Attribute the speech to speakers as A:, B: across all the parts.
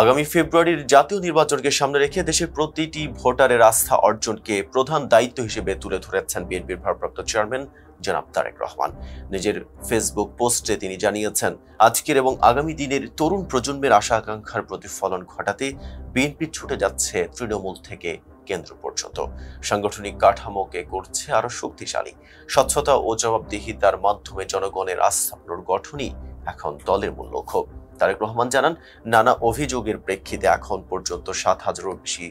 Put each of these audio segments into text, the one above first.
A: আগামী ফেব্রুয়ারির জাতীয় নির্বাচনকে সামনে রেখে দেশের প্রতিটি ভোটারের আস্থা অর্জনকে প্রধান দায়িত্ব হিসেবে তুলে ধরেছেন বিএনপির ভারপ্রাপ্ত চেয়ারম্যান জনাব তারেক রহমান। নিজের ফেসবুক পোস্টে তিনি জানিয়েছেন, আজকের এবং আগামী দিনের তরুণ প্রজন্মের আশা আকাঙ্ক্ষার প্রতিফলন ঘটাতে বিএনপি ছুটে যাচ্ছে তৃণমূল থেকে কেন্দ্র পর্যন্ত। সাংগঠনিক কাঠামোকে করছে আরো শক্তিশালী। স্বচ্ছতা ও জবাবদিহিতার মাধ্যমে জনগণের আস্থা পুনর্গঠনই এখন দলের মূল লক্ষ্য। তারেক রহমান জানান, নানা অভিযোগের প্রেক্ষিতে এখন পর্যন্ত 7,000-এরও বেশি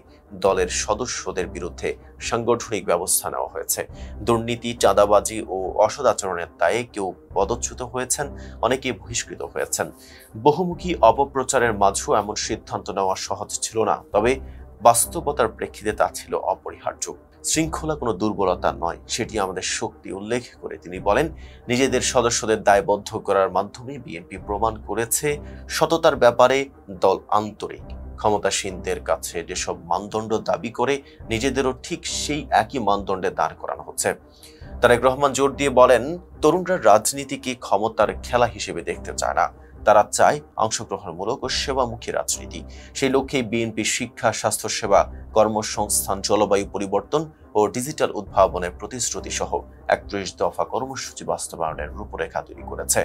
A: দলের সদস্যদের বিরুদ্ধে সাংগঠনিক ব্যবস্থা নেওয়া হয়েছে। দুর্নীতি, চাঁদাবাজি ও অসৎ আচরণের দায়ে কেউ পদচ্যুত হয়েছেন, অনেকে বহিষ্কৃত হয়েছেন। বহুমুখী অপপ্রচারের মাঝেও এমন সিদ্ধান্ত নেওয়া সহজ ছিল না, তবে বাস্তবতার প্রেক্ষিতে তা ছিল অপরিহার্য। শৃঙ্খলা কোনো দুর্বলতা নয়, সেটি আমাদের শক্তি উল্লেখ করে তিনি বলেন, নিজেদের সদস্যদের দায়বদ্ধ করার মাধ্যমে বিএনপি প্রমাণ করেছে সততার ব্যাপারে দল আন্তরিক। ক্ষমতাসীনদের কাছে যেসব মানদণ্ড দাবি করে নিজেদেরও ঠিক সেই একই মানদণ্ডে দাঁড় করানো হচ্ছে। তারেক রহমান জোর দিয়ে বলেন, তরুণরা রাজনীতিকে ক্ষমতার খেলা হিসেবে দেখতে চায় না, তারা চায় অংশগ্রহণমূলক ও সেবামুখী রাজনীতি। সেই লক্ষ্যে বিএনপি শিক্ষা, স্বাস্থ্যসেবা, কর্মসংস্থান, জলবায়ু পরিবর্তন ও ডিজিটাল উদ্ভাবনের প্রতিশ্রুতি সহ 31 দফা কর্মসূচি বাস্তবায়নের রূপরেখা তৈরি করেছে।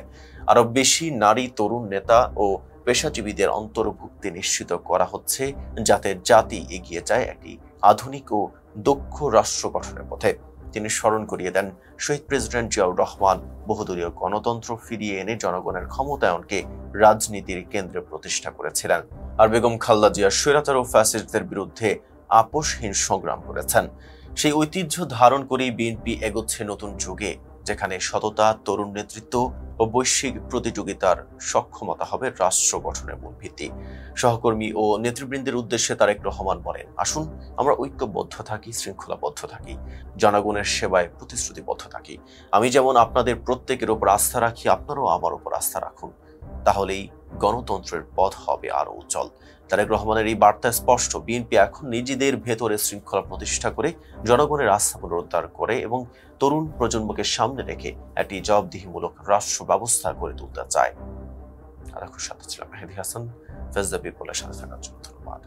A: আরো বেশি নারী, তরুণ নেতা ও পেশাজীবীদের অন্তর্ভুক্তি নিশ্চিত করা হচ্ছে, যাতে জাতি এগিয়ে যায় একটি আধুনিক ও দক্ষ রাষ্ট্র গঠনের পথে। তিনি স্মরণ করিয়ে দেন, শহীদ প্রেসিডেন্ট জিয়াউর রহমান বহুদলীয় গণতন্ত্র ফিরিয়ে এনে জনগণের ক্ষমতায়নকে রাজনীতির কেন্দ্রে প্রতিষ্ঠা করেছিলেন। আর বেগম খালেদা জিয়া স্বৈরাচার ও ফ্যাসিস্টদের বিরুদ্ধে আপোষহীন সংগ্রাম করেছেন। সেই ঐতিহ্য ধারণ করেই বিএনপি এগোচ্ছে নতুন যুগে, যেখানে সততা, তরুণ নেতৃত্ব ও বৈশ্বিক প্রতিযোগিতার সক্ষমতা হবে রাষ্ট্র গঠনের মূল ভিত্তি। সহকর্মী ও নেতৃবৃন্দের উদ্দেশ্যে তারেক রহমান বলেন, আসুন আমরা ঐক্যবদ্ধ থাকি, শৃঙ্খলাবদ্ধ থাকি, জনগণের সেবায় প্রতিশ্রুতিবদ্ধ থাকি। আমি যেমন আপনাদের প্রত্যেকের উপর আস্থা রাখি, আপনারাও আমার উপর আস্থা রাখুন, তাহলেই গণতন্ত্রের পথ হবে আরো উজ্জ্বল। তারেক রহমানের এই বার্তা স্পষ্ট, বিএনপি এখন নিজেদের ভেতরে শৃঙ্খলা প্রতিষ্ঠা করে জনগণের আস্থা পুনরুদ্ধার করে এবং তরুণ প্রজন্মকে সামনে রেখে একটি জবাবদিহিমূলক রাষ্ট্র ব্যবস্থা গড়ে তুলতে চায়। আর সাথে ছিলাম মেহেদী হাসান। ফেজ দ্য পিপলের সাথে থাকার জন্য ধন্যবাদ।